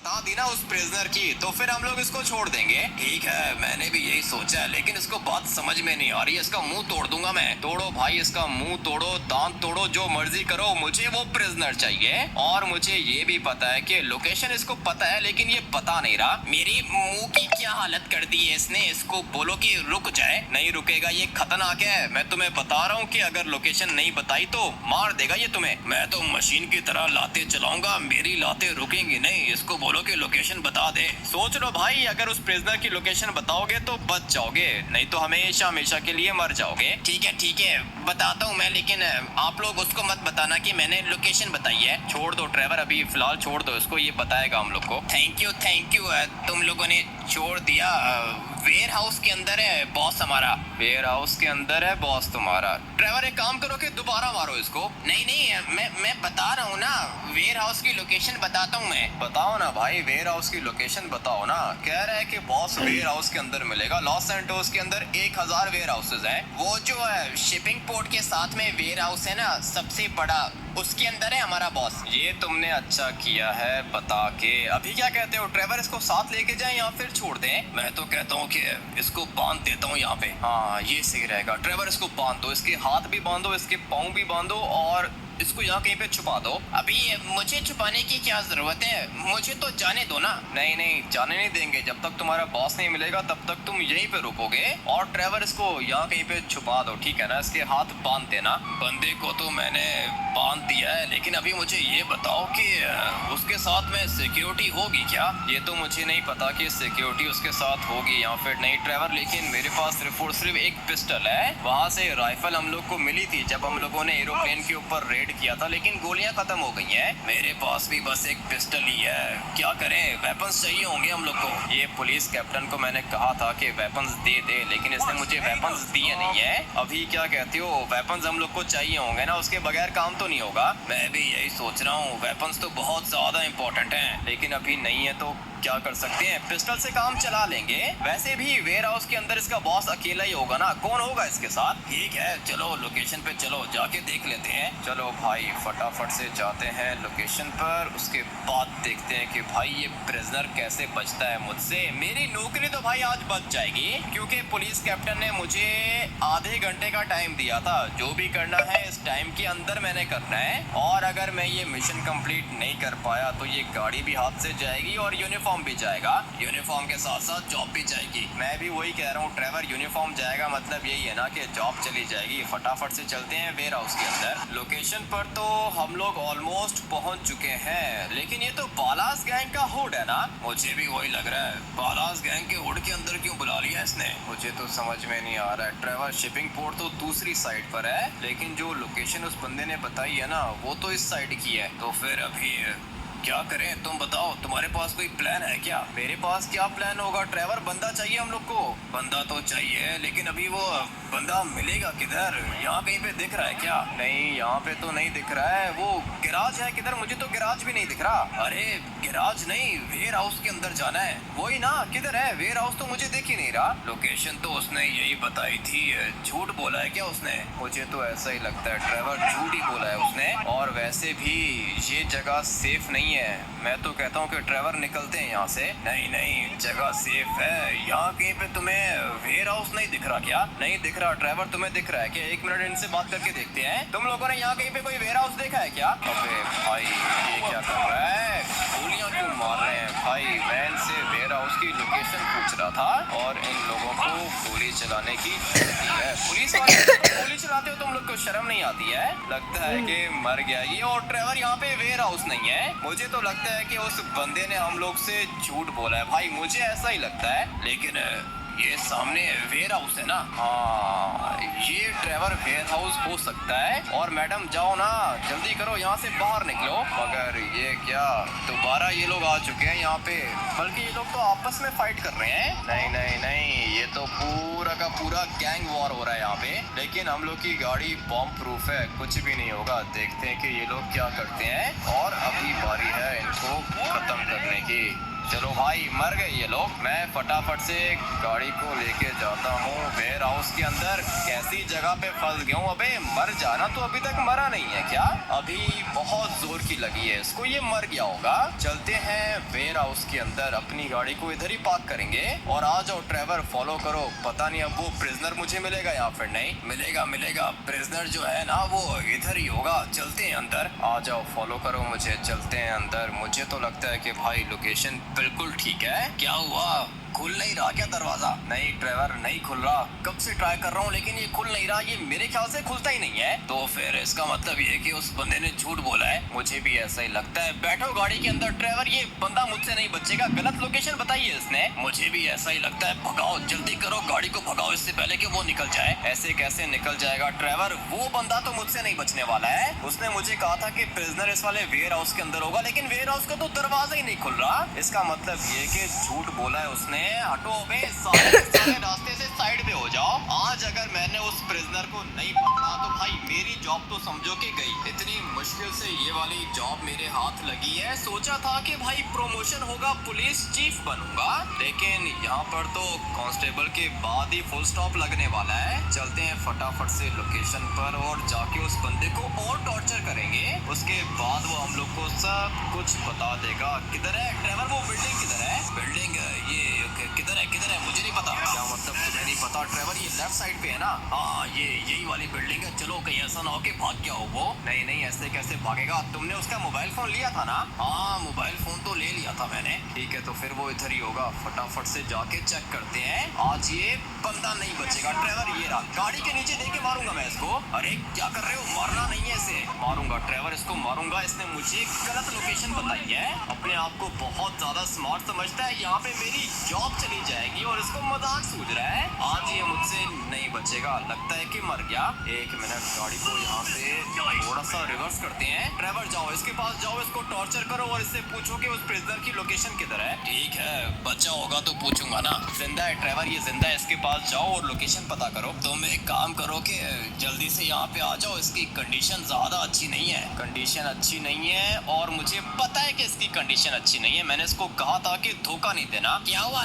बता दी ना उस प्रिजनर की, तो फिर हम लोग इसको छोड़ देंगे। ठीक है, मैंने भी यही सोचा है, लेकिन इसको बात समझ में नहीं आ रही है। इसका मुंह तोड़ दूंगा मैं। तोड़ो भाई, इसका मुंह तोड़ो, दांत तोड़ो, जो मर्जी करो, मुझे वो प्रिजनर चाहिए। और मुझे ये भी पता है कि लोकेशन इसको पता है, लेकिन ये बता नहीं रहा। मेरे मुंह की क्या हालत कर दी है इसने। इसको बोलो कि रुक जाए। नहीं रुकेगा, ये खतरनाक है। मैं तुम्हें बता रहा हूँ कि अगर लोकेशन नहीं बताई तो मार देगा ये तुम्हें। मैं तो मशीन की तरह लाते चलाऊंगा, मेरी लाते रुकेंगी नहीं। इसको बोलो कि लोकेशन बता दे। सोच लो भाई, अगर उस प्रिजनर की लोकेशन बताओगे तो बच जाओगे, नहीं तो हमेशा हमेशा के लिए मर जाओगे। ठीक है बताता हूँ मैं, लेकिन आप लोग उसको मत बताना कि मैंने लोकेशन बताई है। छोड़ दो ट्रेवर, अभी फिलहाल छोड़ दो इसको, ये बताएगा हम लोग को। थैंक यू तुम लोगों ने छोड़ दिया। वेयर हाउस के अंदर है बॉस हमारा। वेयर हाउस के अंदर है बॉस तुम्हारा। ट्रेवर एक काम करो कि दोबारा मारो इसको। नहीं मैं बता रहा हूँ ना, वेयर हाउस की लोकेशन बताता हूँ मैं। बताओ ना भाई, वेयर हाउस की लोकेशन बताओ ना। कह रहा है कि बॉस वेयर हाउस के अंदर मिलेगा। लॉस सैंटोस के अंदर 1000 वेयर हाउसेज है। वो जो है शिपिंग पोर्ट के साथ में वेयर हाउस है ना, सबसे बड़ा, उसके अंदर है हमारा बॉस। ये तुमने अच्छा किया है बता के। अभी क्या कहते हो ट्रेवर, इसको साथ लेके जाएं या फिर छोड़ दें? मैं तो कहता हूँ कि इसको बांध देता हूँ यहाँ पे। हाँ ये सही रहेगा। ट्रेवर इसको बांध दो, इसके हाथ भी बांधो, इसके पाँव भी बांधो, और इसको यहाँ कहीं पे छुपा दो। अभी मुझे छुपाने की क्या जरूरत है, मुझे तो जाने दो ना। नहीं जाने नहीं देंगे। जब तक तुम्हारा बॉस नहीं मिलेगा तब तक तुम यहीं पे रुकोगे। और ट्रेवर इसको यहाँ कहीं पे छुपा दो, ठीक है ना? इसके हाथ बांध देना। बंदे को तो मैंने बांध दिया है, लेकिन अभी मुझे ये बताओ कि उसके साथ में सिक्योरिटी होगी क्या? ये तो मुझे नहीं पता कि सिक्योरिटी उसके साथ होगी या फिर नहीं ट्रेवर, लेकिन मेरे पास सिर्फ और सिर्फ एक पिस्टल है। वहाँ से राइफल हम लोग को मिली थी जब हम लोगों ने एरोप्लेन के ऊपर रेड किया था, लेकिन गोलियां खत्म हो गई हैं। मेरे पास भी बस एक पिस्टल ही है। क्या करें, वेपन्स चाहिए होंगे हम लोग को। ये पुलिस कैप्टन को मैंने कहा था कि वेपन्स दे दे, लेकिन इसने मुझे वेपन्स दिए नहीं है। अभी क्या कहते हो, वेपन्स हम लोग को चाहिए होंगे ना, उसके बगैर काम तो नहीं होगा। मैं भी यही सोच रहा हूँ, वेपन्स तो बहुत ज्यादा इंपॉर्टेंट हैं, लेकिन अभी नहीं है तो क्या कर सकते हैं, पिस्टल से काम चला लेंगे। वैसे भी वेयर हाउस के अंदर इसका बॉस अकेला ही होगा ना, कौन होगा इसके साथ? ठीक है चलो लोकेशन पे चलो, जाके देख लेते हैं। चलो भाई फटाफट से जाते हैं लोकेशन पर, उसके बाद देखते हैं कि भाई ये प्रिजनर कैसे बचता है मुझसे। मेरी नौकरी तो भाई आज बच जाएगी, क्योंकि पुलिस कैप्टन ने मुझे आधे घंटे का टाइम दिया था। जो भी करना है इस टाइम के अंदर मैंने करना है, और अगर मैं ये मिशन कंप्लीट नहीं कर पाया तो ये गाड़ी भी हाथ से जाएगी और यूनिफॉर्म भी जाएगा। यूनिफॉर्म के साथ साथ जॉब भी जाएगी। मैं भी वही कह रहा हूँ ट्रेवर, यूनिफॉर्म जाएगा मतलब यही है ना कि जॉब चली जाएगी। फटाफट से चलते हैं वेयर हाउस के अंदर। लोकेशन पर तो हम लोग ऑलमोस्ट पहुंच चुके हैं, लेकिन ये तो बालास गैंग का हुड है ना? मुझे भी वही लग रहा है। बालास गैंग के हुड के अंदर क्यों बुला लिया इसने, मुझे तो समझ में नहीं आ रहा है। ट्रेवर शिपिंग पोर्ट तो दूसरी साइड पर है, लेकिन जो लोकेशन उस बंदे ने बताई है ना, वो तो इस साइड की है। तो फिर अभी क्या करें, तुम बताओ, तुम्हारे पास कोई प्लान है क्या? मेरे पास क्या प्लान होगा ट्रेवर, बंदा चाहिए हम लोग को। बंदा तो चाहिए, लेकिन अभी वो बंदा मिलेगा किधर? यहाँ कहीं पे दिख रहा है क्या? नहीं यहाँ पे तो नहीं दिख रहा है। वो गिराज है किधर? मुझे तो गिराज भी नहीं दिख रहा। अरे गिराज नहीं, वेयर हाउस के अंदर जाना है। वही ना, किधर है वेयर हाउस? तो मुझे दिख ही नहीं रहा। लोकेशन तो उसने यही बताई थी। झूठ बोला है क्या उसने? मुझे तो ऐसा ही लगता है ट्रेवर, झूठ ही बोला है उसने। और वैसे भी ये जगह सेफ नहीं है। मैं तो कहता हूँ कि ट्रेवर निकलते हैं यहाँ से। नहीं जगह सेफ है। यहाँ कहीं पे तुम्हें वेयर हाउस नहीं दिख रहा क्या? नहीं दिख रहा ट्रेवर, तुम्हें दिख रहा है क्या? एक मिनट इनसे बात करके देखते हैं। तुम लोगों ने यहाँ कहीं पे कोई वेयर हाउस देखा है क्या? अबे भाई ये क्या कर रहा है, गोलियां क्यों मार रहे हैं भाई? मैं इनसे वेयर हाउस की लोकेशन पूछ रहा था और इन लोगों को गोली चलाने की है। पुलिस वाले गोली चलाते हो, तुम लोग को शर्म नहीं आती है? लगता है कि मर गया ये। और ट्रेवर यहाँ पे वेयर हाउस नहीं है। मुझे तो लगता है कि उस बंदे ने हम लोग से झूठ बोला है भाई, मुझे ऐसा ही लगता है। लेकिन ये सामने वेयर हाउस है ना? हाँ ये ट्रेवर वेयर हाउस हो सकता है। और मैडम जाओ ना, जल्दी करो, यहाँ से बाहर निकलो। मगर ये क्या, दोबारा ये लोग आ चुके हैं यहाँ पे, बल्कि ये लोग तो आपस में फाइट कर रहे हैं। नहीं ये तो पूरा का पूरा गैंग वॉर हो रहा है यहाँ पे। लेकिन हम लोग की गाड़ी बॉम्ब प्रूफ है, कुछ भी नहीं होगा। देखते हैं कि ये लोग क्या करते हैं। और अभी बारी है इनको खत्म करने की। चलो भाई मर गए ये लोग। मैं फटाफट से गाड़ी को लेके जाता हूँ वेयर हाउस के अंदर। कैसी जगह पे फंस गया हूँ। अबे मर जाना, तो अभी तक मरा नहीं है क्या? अभी बहुत जोर की लगी है इसको, ये मर गया होगा। चलते हैं वेयर हाउस के अंदर, अपनी गाड़ी को इधर ही पार्क करेंगे। और आ जाओ ट्रेवर, फॉलो करो। पता नहीं अब वो प्रिजनर मुझे मिलेगा या फिर नहीं मिलेगा। प्रिजनर जो है ना वो इधर ही होगा। चलते हैं अंदर, आ जाओ फॉलो करो मुझे। चलते हैं अंदर। मुझे तो लगता है कि भाई लोकेशन बिल्कुल ठीक है। क्या हुआ, खुल नहीं रहा क्या दरवाजा? नहीं ड्राइवर, नहीं खुल रहा। कब से ट्राई कर रहा हूँ लेकिन ये खुल नहीं रहा। ये मेरे ख्याल से खुलता ही नहीं है। तो फिर इसका मतलब ये है कि उस बंदे ने झूठ बोला है। मुझे भी ऐसा ही लगता है। बैठो गाड़ी के अंदर ड्राइवर, ये बंदा मुझसे नहीं बचेगा। गलत लोकेशन बताई है इसने। मुझे भी ऐसा ही लगता है। भगाओ, जल्दी करो, गाड़ी को भगाओ इससे पहले कि वो निकल जाए। ऐसे कैसे निकल जाएगा ड्राइवर? वो बंदा तो मुझसे नहीं बचने वाला है। उसने मुझे कहा था कि प्रिजनर इस वाले वेयर हाउस के अंदर होगा, लेकिन वेयर हाउस का तो दरवाजा ही नहीं खुल रहा। इसका मतलब ये कि झूठ बोला है उसने। हटो बे, सारे रास्ते से साइड पे हो जाओ। आज अगर मैंने उस प्रिजनर को नहीं पकड़ा तो भाई मेरी जॉब तो समझो कि गई। इतनी मुश्किल से ये वाली जॉब मेरे हाथ लगी है। सोचा था कि भाई प्रमोशन होगा, पुलिस चीफ बनूंगा, लेकिन यहाँ पर तो कांस्टेबल के बाद ही फुल स्टॉप लगने वाला है। चलते हैं फटाफट से लोकेशन पर और जाके उस बंदे को और टॉर्चर करेंगे। उसके बाद वो हम लोग को सब कुछ बता देगा। किधर है ड्राइवर, वो बिल्डिंग किधर है? बिल्डिंग ये किधर है मुझे नहीं पता। क्या मतलब तुम्हें नहीं पता ड्राइवर? ये लेफ्ट साइड पे है ना? हाँ ये यही वाली बिल्डिंग है। चलो कहीं ऐसा ना हो कि भाग गया हो वो। नहीं ऐसे कैसे भागेगा? तुमने उसका मोबाइल फोन लिया था ना? हाँ मोबाइल फोन तो ले लिया था मैंने। ठीक है तो फिर वो इधर ही होगा। फटाफट से जाके चेक करते हैं। आज ये बंदा नहीं बचेगा। ड्राइवर ये रहा, गाड़ी के नीचे देके मारूंगा मैं इसको। अरे क्या कर रहे हो? मारना नहीं है इसे। मारूंगा ड्राइवर, इसको मारूंगा। इसने मुझे गलत लोकेशन बताई है। अपने आप को बहुत ज्यादा स्मार्ट समझता है। यहाँ पे मेरी जॉब चली जाएगी और इसको मजाक सूझ रहा है। आज ये मुझसे नहीं बचेगा। लगता है कि मर गया। एक मिनट, गाड़ी को यहाँ से थोड़ा सा रिवर्स करते हैं। ड्राइवर जाओ इसके पास जाओ, इसको टॉर्चर करो और इससे पूछो कि उस प्रिजनर की लोकेशन किधर है। ठीक है, बचा होगा तो पूछूंगा ना। जिंदा है ड्राइवर, ये जिंदा है। इसके पास जाओ और लोकेशन पता करो। तुम एक काम करो कि जल्दी से यहाँ पे आ जाओ। इसकी कंडीशन ज्यादा अच्छी नहीं है। कंडीशन अच्छी नहीं है और मुझे पता है कि इसकी कंडीशन अच्छी नहीं है। मैंने इसको कहा था कि धोखा नहीं देना। क्या हुआ?